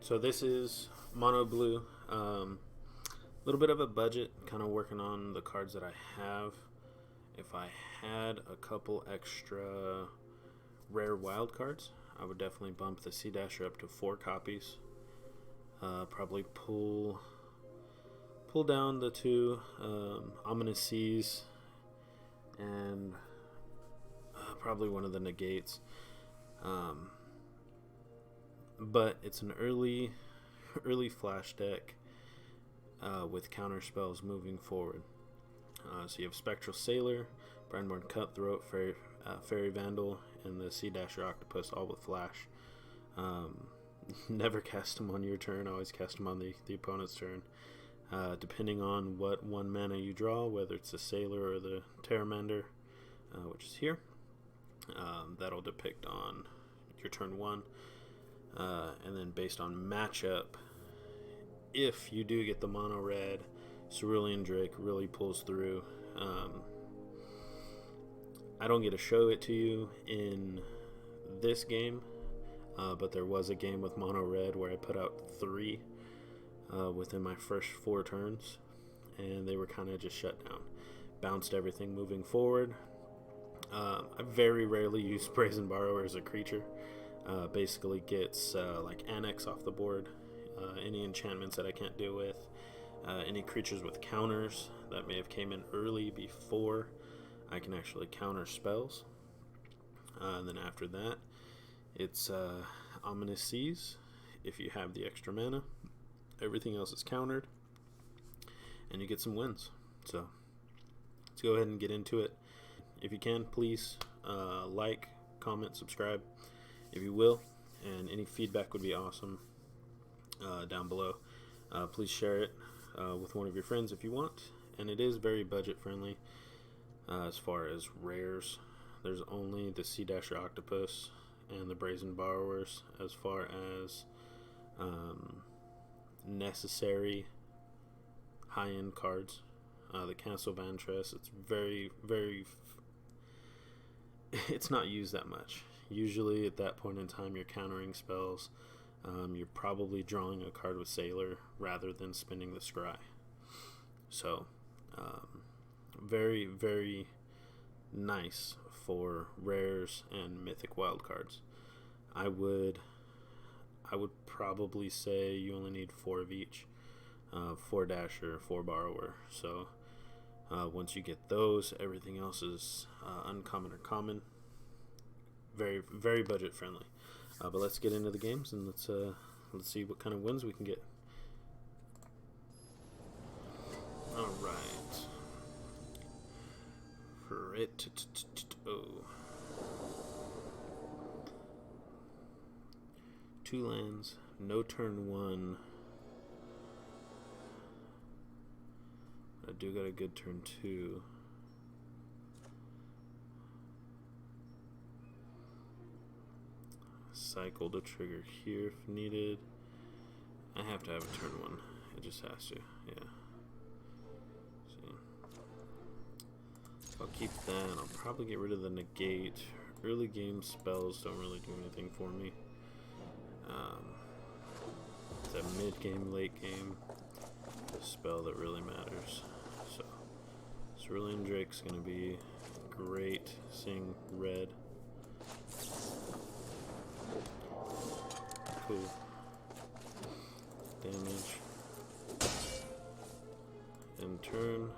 So this is mono blue. Little bit of a budget, kind of working on the cards that I have. If I had a couple extra rare wild cards, I would definitely bump the Sea-Dasher up to 4 copies. Probably pull down the 2 Ominous Seas and probably one of the Negates. But it's an early flash deck with counter spells moving forward. So you have Spectral Sailor, Brineborn Cutthroat, Faerie Vandal, and the Sea-Dasher Octopus, all with flash. Never cast them on your turn, always cast them on the opponent's turn. Depending on what 1 mana you draw, whether it's the Sailor or the Pteramander, which is here, that'll depict on your turn 1. And then based on matchup, if you do get the mono red, Cerulean Drake really pulls through. I don't get to show it to you in this game, but there was a game with mono red where I put out 3 within my first 4 turns, and they were kind of just shut down. Bounced everything moving forward. I very rarely use Brazen Borrower as a creature. Basically gets like Annex off the board, any enchantments that I can't deal with, any creatures with counters that may have came in early before I can actually counter spells. And then after that, it's Ominous Seas if you have the extra mana. Everything else is countered, and you get some wins. So let's go ahead and get into it. If you can, please like, comment, subscribe if you will, and any feedback would be awesome down below. Please share it with one of your friends if you want, and it is very budget friendly as far as rares. There's only the Sea-Dasher Octopus and the Brazen Borrowers as far as necessary high-end cards. The Castle Vantress, it's very it's not used that much. Usually at that point in time you're countering spells. You're probably drawing a card with Sailor rather than spinning the Scry. So very nice for rares and mythic wild cards. I would probably say you only need 4 of each. 4 Dasher, 4 Borrower. So once you get those, everything else is uncommon or common. Very budget friendly. But let's get into the games and let's see what kind of wins we can get. All right. Oh. 2 lands, no turn 1. I do got a good turn 2. Cycle to trigger here if needed. I have to have a turn 1. It just has to. Yeah. See. I'll keep that. I'll probably get rid of the Negate. Early game spells don't really do anything for me. It's a mid game, late game spell that really matters. So Cerulean Drake's gonna be great seeing red. Cool. Damage in turn,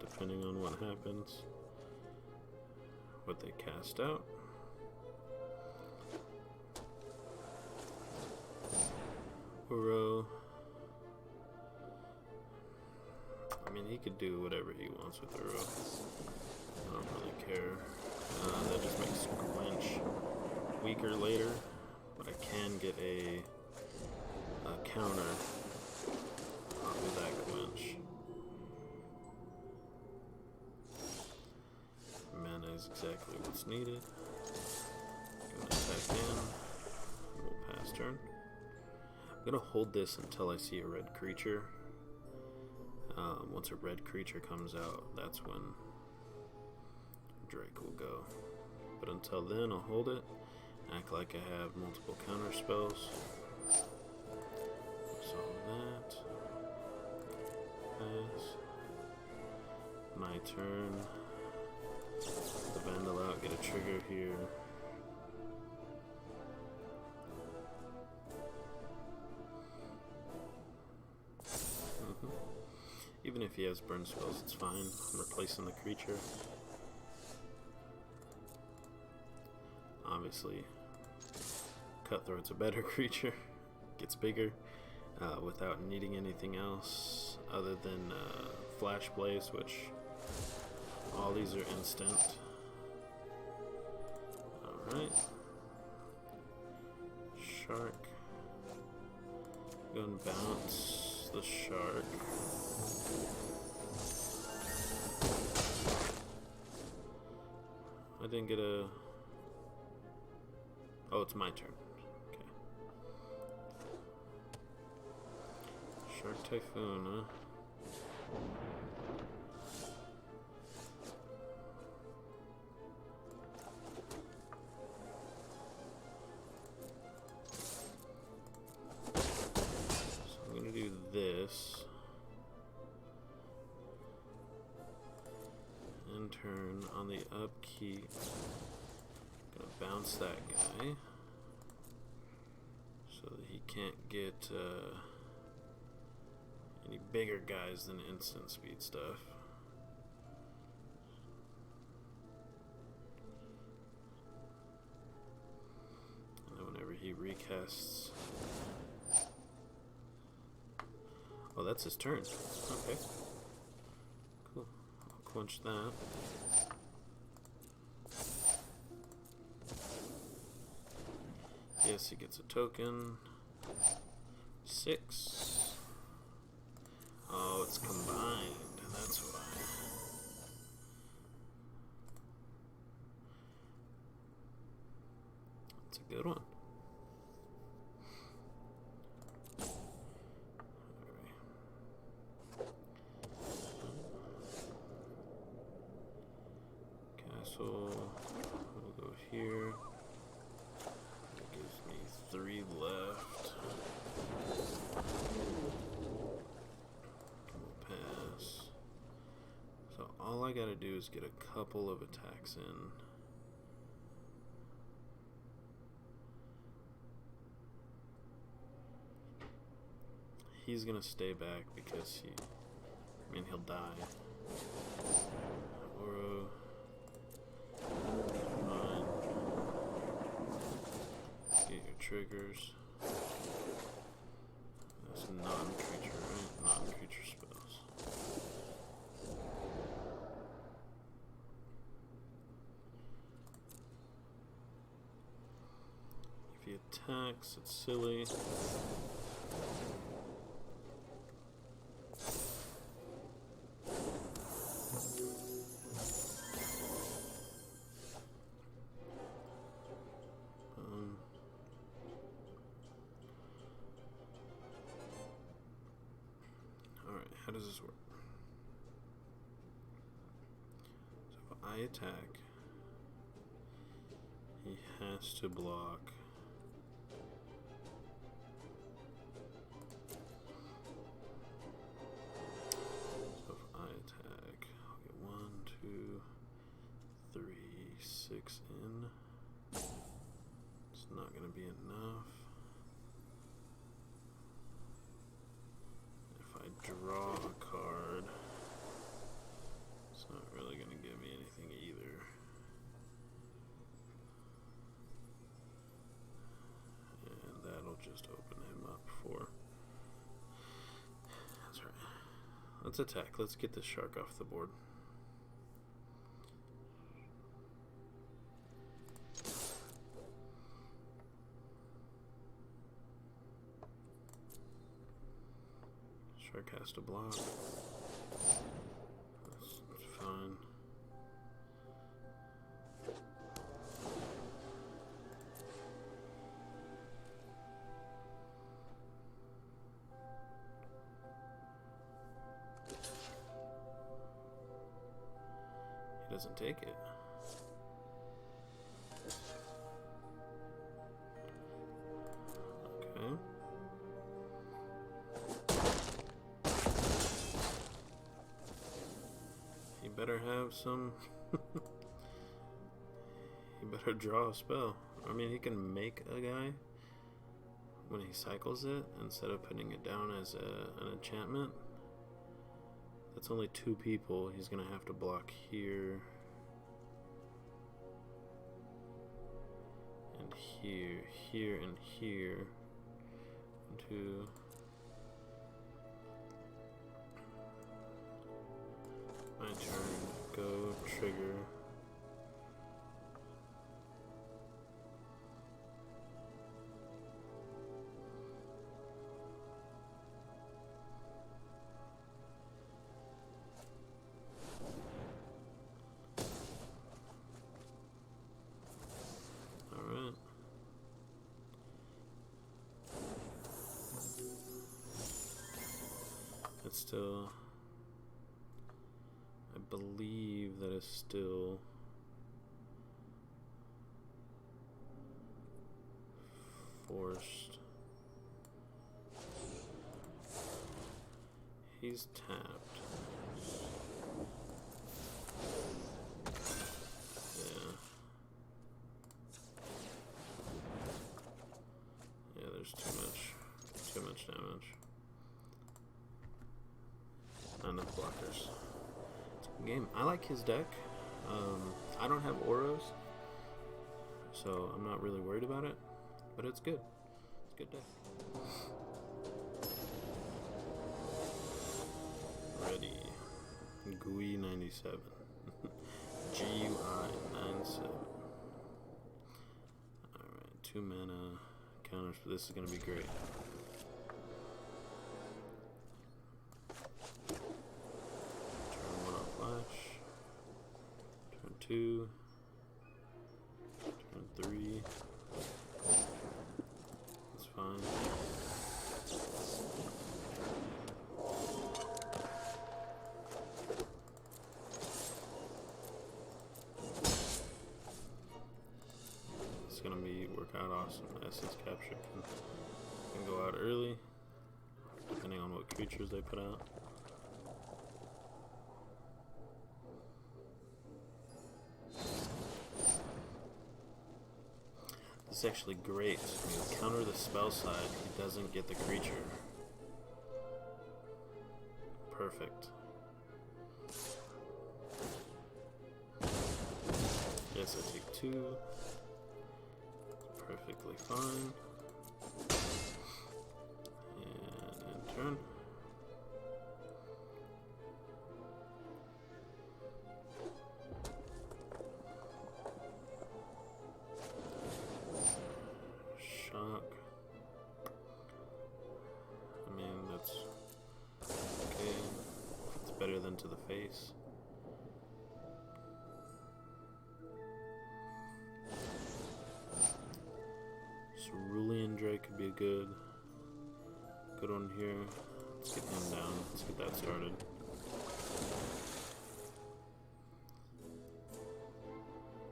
depending on what happens, what they cast out. Uro. I mean, he could do whatever he wants with Uro. I don't really care. That just makes Quench weaker later, but I can get a counter off of that Quench. Mana is exactly what's needed. Gonna attack in. We'll pass turn. I'm gonna hold this until I see a red creature. Once a red creature comes out, that's when Drake will go. But until then, I'll hold it, act like I have multiple counter spells, turn. Put the Vandal out, get a trigger here. Even if he has burn spells, it's fine. I'm replacing the creature. Obviously, Cutthroat's a better creature. Gets bigger without needing anything else other than Flash Blaze, which all these are instant. Alright. Shark. Go and bounce the shark. I didn't get a... Oh, it's my turn. Okay. Shark Typhoon, huh? So I'm gonna do this. And turn on the upkeep. Gonna bounce that guy so that he can't get any bigger guys than instant speed stuff. And then whenever he recasts... Oh, that's his turn. Okay. Cool. I'll quench that. Yes, he gets a token. 6. Oh, it's combined. That's why. That's a good one. Castle. We'll go here. 3 left. We'll pass. So all I gotta do is get a couple of attacks in. He's gonna stay back because he'll die. Oro. Triggers. That's non-creature, right? Non-creature spells. If he attacks, it's silly. How does this work? So if I attack, he has to block. So if I attack, I'll get 1, 2, 3, 6 in. It's not going to be enough. Draw a card. It's not really going to give me anything either. And that'll just open him up for... That's right. Let's attack. Let's get this shark off the board. Shark has to block. That's fine. He doesn't take it. Okay. better have some. He better draw a spell. I mean, he can make a guy when he cycles it instead of putting it down as an enchantment. That's only 2 people. He's gonna have to block here and here, here and here. 2. My turn. Go trigger. It's still, I believe that is still forced. He's tapped. Yeah. Yeah, there's too much damage. Not enough blockers. It's a good game. I like his deck. I don't have auras, so I'm not really worried about it. But it's good. It's a good deck. Ready. GUI 97. GUI 97. Alright, 2 mana counters, but this is going to be great. Turn 1 on flash. Turn 2. Turn 3. That's fine. It's gonna work out awesome. Essence capture can go out early, depending on what creatures they put out. This is actually great. When you counter the spell side, he doesn't get the creature. Perfect. Yes, I take 2. Perfectly fine. And end turn. Shock. I mean, that's okay. It's better than to the face. Cerulean Drake could be a good one here. Let's get him down. Let's get that started.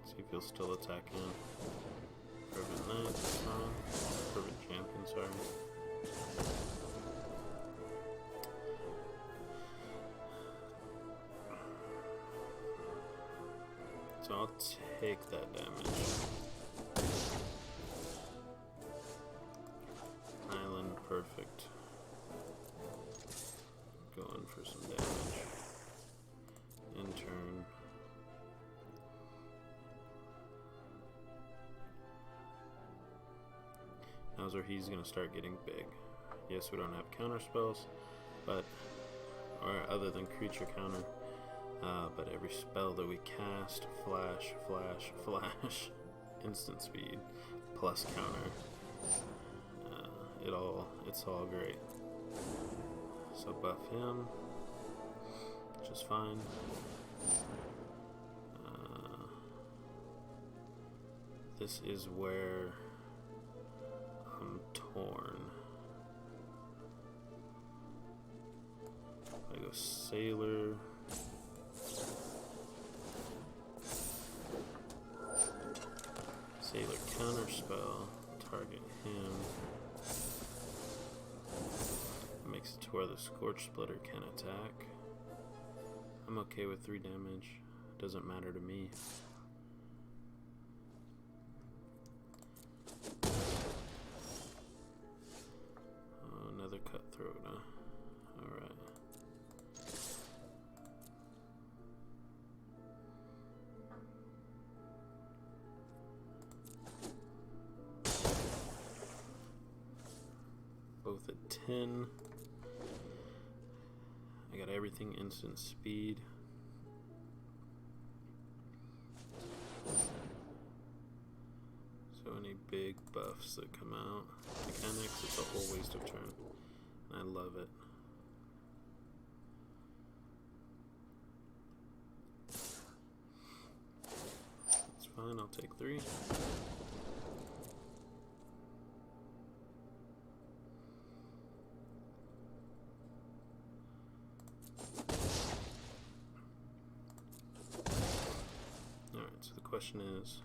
See if he'll still attack in. Fervent Knight, that's fine. Fervent Champion, sorry. So I'll take that damage. Perfect. Going for some damage. In turn. Now's where he's going to start getting big. Yes, we don't have counter spells, but other than creature counter, but every spell that we cast, flash, flash, flash, instant speed, plus counter. It's all great. So buff him, just fine. This is where I'm torn. I go Sailor. Sailor counterspell, target him. Makes it to where the Scorch Splitter can attack. I'm okay with 3 damage. Doesn't matter to me. Oh, another Cutthroat, huh? Alright. Both at 10. I got everything instant speed. So any big buffs that come out, mechanics, it's a whole waste of turn. I love it. It's fine, I'll take 3. Alright, so the question is,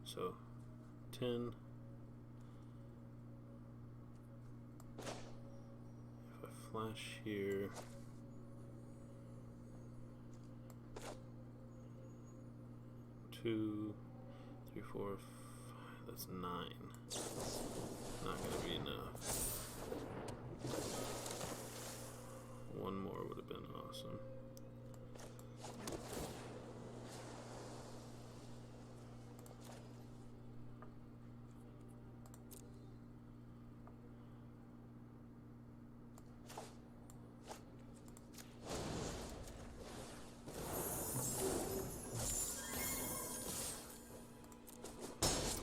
so 10. If I flash here, two, three, 4, 5, that's 9. Not gonna be enough. One more would have been awesome.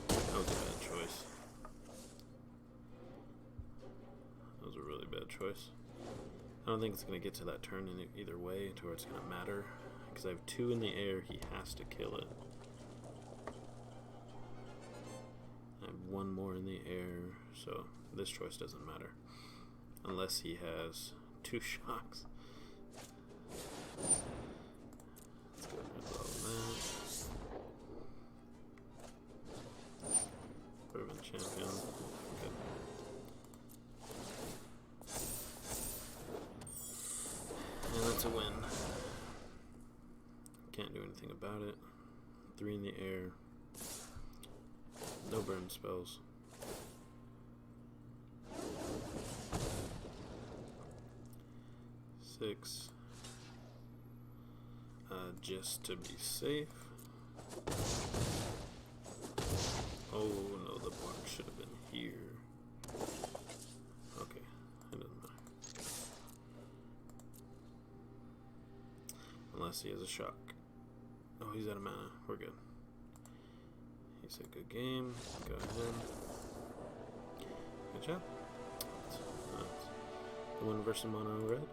That was a bad choice. That was a really bad choice. I don't think it's going to get to that turn in either way to where it's going to matter. Because I have 2 in the air, he has to kill it. I have 1 more in the air, so this choice doesn't matter. Unless he has 2 shocks. Let's go ahead and roll that. Urban Champion. Good. And that's a win. Can't do anything about it. 3 in the air. No burn spells. Six. Just to be safe. Oh no, the block should have been here. Okay, it doesn't matter. Unless he has a shock. Oh, he's out of mana. We're good. He said good game. Go ahead. Good job. The one versus mono red.